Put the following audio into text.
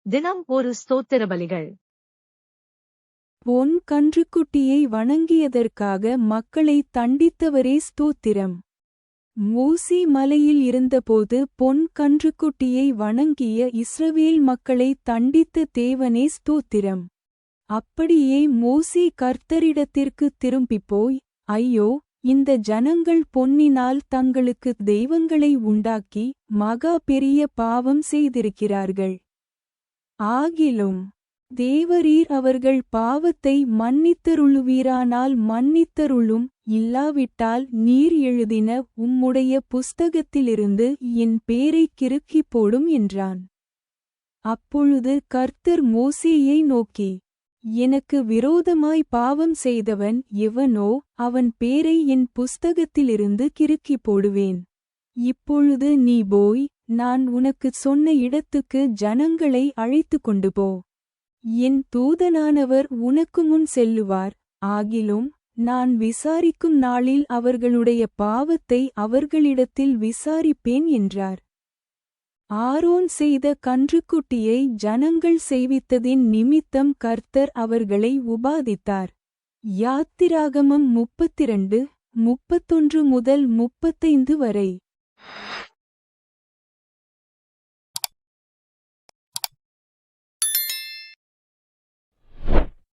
தினம் ஒரு ஸ்தோத்திர பலிகள். பொன் கன்றுக்குட்டியை வணங்கியதற்காக மக்களை தண்டித்தவரே ஸ்தோத்திரம். மோசே மலையில் இருந்தபோது பொன் கன்றுக்குட்டியை வணங்கிய இஸ்ரவேல் மக்களை தண்டித்த தேவனே ஸ்தோத்திரம். அப்படியே மோசே கர்த்தரிடத்திற்கு திரும்பிப்போய், ஐயோ, இந்த ஜனங்கள் பொன்னினால் தங்களுக்கு தெய்வங்களை உண்டாக்கி மகா பெரிய பாவம் செய்திருக்கிறார்கள். ஆகிலும் தேவரீர் அவர்கள் பாவத்தை மன்னித்தருளுவீரானால் மன்னித்தருளும், இல்லாவிட்டால் நீர் எழுதின உம்முடைய புஸ்தகத்திலிருந்து என் பேரைக் கிறுக்கிப் போடும் என்றான். அப்பொழுது கர்த்தர் மோசேயை நோக்கி, எனக்கு விரோதமாய் பாவம் செய்தவன் எவனோ அவன் பேரை என் புஸ்தகத்திலிருந்து கிறுக்கிப் போடுவேன். இப்பொழுது நீ போய் நான் உனக்குச் சொன்ன இடத்துக்கு ஜனங்களை அழைத்துக் கொண்டு போ. என் தூதனானவர் உனக்கு முன் செல்லுவார். ஆகிலும் நான் விசாரிக்கும் நாளில் அவர்களுடைய பாவத்தை அவர்களிடத்தில் விசாரிப்பேன் என்றார். ஆரோன் செய்த கன்றுக்குட்டியை ஜனங்கள் செய்வித்ததின் நிமித்தம் கர்த்தர் அவர்களை உபாதித்தார். யாத்திராகமம் 32:31 முதல் 35 வரை.